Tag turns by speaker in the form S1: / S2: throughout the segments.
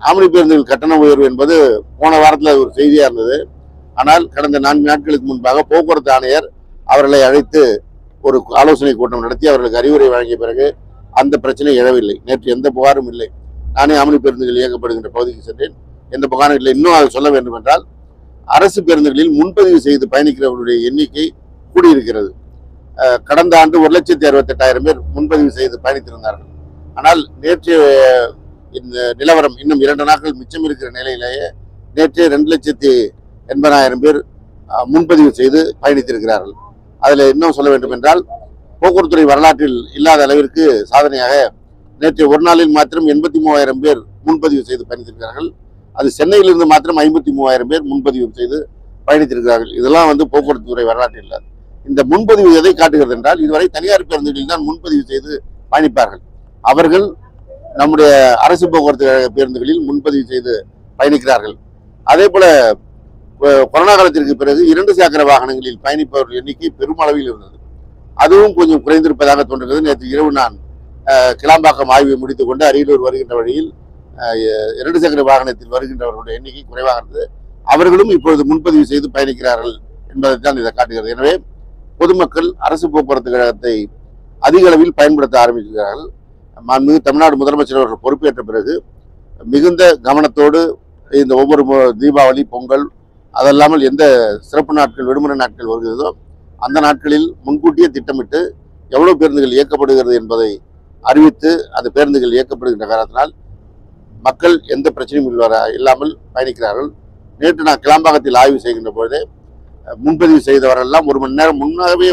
S1: Omni பேருந்துகள் கட்டண உயர்வு என்பது போன வாரத்தில் ஒரு செய்தியா இருந்தது. ஆனால் கடந்த 4 நாட்களுக்கு முன்பாக போக்குவரத்து ஆணையர் அவர்களை அழைத்து ஒரு ஆலோசனை கூட்டம் நடத்தி அவர்களுக்கு அறிவுரை வழங்கிய பிறகு அந்த பிரச்சனை எழவில்லை. நேற்று எந்த புகாரும் இல்லை. நானே ஆம்னி பேருந்துகள் இயக்கப்படுகின்ற பகுதிக்கு சென்றேன். எந்த புகாரும் இல்லை. இன்னும் அதை சொல்ல வேண்டும் என்றால், அரசு பேருந்துகளில் முன்பதிவு செய்து பயணிக்கிறவர்களுடைய எண்ணிக்கை கூடியிருக்கிறது. கடந்த ஆண்டு 1,68,000 பேர் முன்பதிவு செய்து பயணித்திருந்தார்கள். ஆனால் நேற்று இந்த நிலவரம் இன்னும் 2 நாட்கள் மிச்சம் இருக்கிற நிலையிலேயே நேற்றே 2,80,000 பேர் முன்பதிவு செய்து பயணித்திருக்கிறார்கள். அதில் இன்னும் சொல்ல வேண்டும் என்றால், போக்குவரத்துறை வரலாற்றில் இல்லாத அளவிற்கு சாதனையாக நேற்று ஒரு நாளில் மாத்திரம் 83,000 பேர் முன்பதிவு செய்து பயணித்திருக்கிறார்கள். அது சென்னையிலிருந்து மாத்திரம் 53,000 பேர் முன்பதிவு செய்து பயணித்திருக்கிறார்கள். இதெல்லாம் போக்குவரத்து துறை வரலாற்றில் இல்லாது. இந்த முன்பதிவு எதை காட்டுகிறது என்றால், இதுவரை தனியார் பேருந்துகளில் தான் முன்பதிவு செய்து பயணிப்பார்கள். அவர்கள் நம்முடைய அரசு போக்குவரத்து பேருந்துகளில் முன்பதிவு செய்து பயணிக்கிறார்கள். அதே போல கொரோனா காலத்திற்கு பிறகு 2 சக்கர வாகனங்களில் பயணிப்பவர்கள் எண்ணிக்கை பெருமளவில் இருந்தது. அதுவும் கொஞ்சம் குறைந்திருப்பதாக தோன்றுகிறது. நேற்று இரவு நான் கிளாம்பாக்கம் ஆய்வை முடித்துக் கொண்டு அரியலூர் வருகின்ற வழியில் 2 சக்கர வாகனத்தில் வருகின்றவர்களுடைய எண்ணிக்கை குறைவாக இருந்தது. அவர்களும் இப்பொழுது முன்பதிவு செய்து பயணிக்கிறார்கள் என்பதைத்தான் இதை காட்டுகிறது. எனவே பொதுமக்கள் அரசு போக்குவரத்து கழகத்தை அதிக அளவில் பயன்படுத்த ஆரம்பிக்கிறார்கள். தமிழ்நாடு முதலமைச்சர் அவர்கள் பொறுப்பேற்ற பிறகு மிகுந்த கவனத்தோடு இந்த ஒவ்வொரு தீபாவளி, பொங்கல், அதல்லாமல் எந்த சிறப்பு நாட்கள், விடுமுறை நாட்கள் வருகிறதோ அந்த நாட்களில் முன்கூட்டியே திட்டமிட்டு எவ்வளவு பேருந்துகள் இயக்கப்படுகிறது என்பதை அறிவித்து அந்த பேருந்துகள் இயக்கப்படுகின்ற காரணத்தினால் மக்கள் எந்த பிரச்சனையும் இல்லாமல் பயணிக்கிறார்கள். நேற்று நான் கிளாம்பாக்கத்தில் ஆய்வு செய்கின்ற பொழுதே முன்பதிவு செய்தவரெல்லாம் 1 மணி நேரம் முன்னாகவே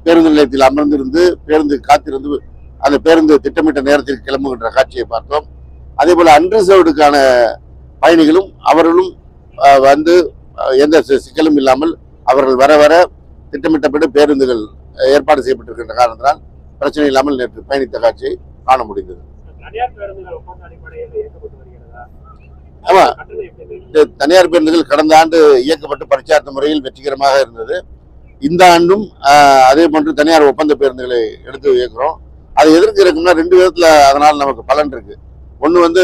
S1: பேருந்து நிலையத்தில் அமர்ந்திருந்து பேருந்து காத்திருந்து அந்த பேருந்து திட்டமிட்ட நேரத்திற்கு கிளம்புகின்ற காட்சியை பார்த்தோம். அதே போல அன்ரிசர்வ்டுக்கான பயணிகளும் அவர்களும் எந்த சிக்கலும் இல்லாமல் அவர்கள் வர வர திட்டமிட்டபடி பேருந்துகள் ஏற்பாடு செய்யப்பட்டிருக்கின்ற காரணத்தினால் பிரச்சனை இல்லாமல் நேற்று பயணித்த காட்சியை காண முடிந்தது. ஆமா, தனியார் பேருந்துகள் கடந்த ஆண்டு இயக்கப்பட்டு பரிச்சார்த்த முறையில் வெற்றிகரமாக இருந்தது. இந்த ஆண்டும் அதே போன்று தனியார் ஒப்பந்த பேருந்துகளை எடுத்து இயக்குறோம். அதை எதற்கு இருக்குன்னா 2 விதத்துல அதனால் நமக்கு பலன் இருக்கு. ஒன்று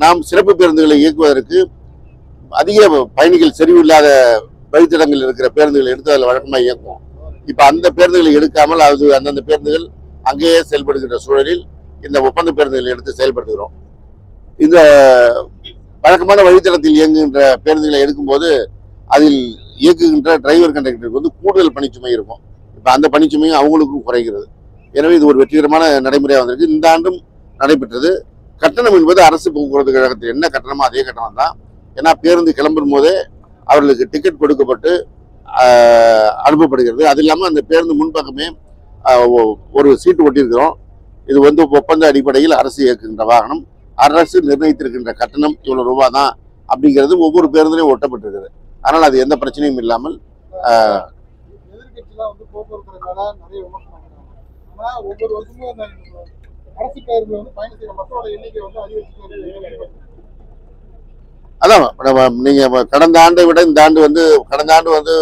S1: நாம் சிறப்பு பேருந்துகளை இயக்குவதற்கு அதிக பயணிகள் செறிவில்லாத வழித்தடங்களில் இருக்கிற பேருந்துகளை எடுத்து அதில் வழக்கமாக இயக்குவோம். இப்போ அந்த பேருந்துகளை எடுக்காமல் அந்தந்த பேருந்துகள் அங்கேயே செயல்படுகின்ற சூழலில் இந்த ஒப்பந்த பேருந்துகளை எடுத்து செயல்படுத்துகிறோம். இந்த வழக்கமான வழித்தடத்தில் இயங்குகின்ற பேருந்துகளை எடுக்கும்போது அதில் இயக்குகின்ற டிரைவர் கண்டக்டருக்கு கூடுதல் பணிச்சுமை இருக்கும். இப்போ அந்த பணிச்சுமையும் அவங்களுக்கும் குறைகிறது. எனவே இது ஒரு வெற்றிகரமான நடைமுறையாக வந்திருக்கு. இந்த ஆண்டும் நடைபெற்றது. கட்டணம் என்பது அரசு போக்குவரத்து கழகத்தில் என்ன கட்டணமோ அதே கட்டணம் தான். ஏன்னா பேருந்து கிளம்பும் போதே அவர்களுக்கு டிக்கெட் கொடுக்கப்பட்டு அனுப்பப்படுகிறது. அது இல்லாமல் அந்த பேருந்து முன்பக்கமே ஒரு சீட்டு ஒட்டியிருக்கிறோம். இது ஒப்பந்த அடிப்படையில் அரசு இயக்குகின்ற வாகனம். அரசு நிர்ணயித்திருக்கின்ற கட்டணம் இவ்வளவு ரூபாய் தான் அப்படிங்கிறது ஒவ்வொரு பேருந்துலையும் ஒட்டப்பட்டிருக்கிறது. அதனால் அது எந்த பிரச்சனையும் இல்லாமல் அதான் நீங்க கடந்த ஆண்டை விட இந்த ஆண்டு கடந்த ஆண்டு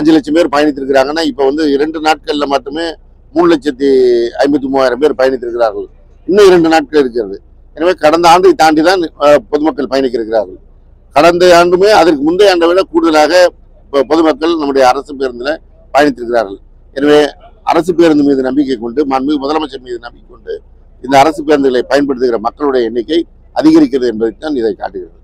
S1: 5 லட்சம் பேர் பயணித்திருக்கிறாங்கன்னா இப்ப 2 நாட்கள்ல மட்டுமே 3,53,000 பேர் பயணித்திருக்கிறார்கள். இன்னும் 2 நாட்கள் இருக்கிறது. எனவே கடந்த ஆண்டை தாண்டி தான் பொதுமக்கள் பயணிக்கிறார்கள். கடந்த ஆண்டுமே அதற்கு முந்தைய ஆண்டை விட கூடுதலாக பொதுமக்கள் நம்முடைய அரசு பேருந்துல பயணித்திருக்கிறார்கள். எனவே அரசு பேருந்து மீது நம்பிக்கை கொண்டு, மாண்புமிகு முதலமைச்சர் மீது நம்பிக்கை கொண்டு இந்த அரசு பேருந்துகளை பயன்படுத்துகிற மக்களுடைய எண்ணிக்கை அதிகரிக்கிறது என்பதைத்தான் இதை காட்டுகிறது.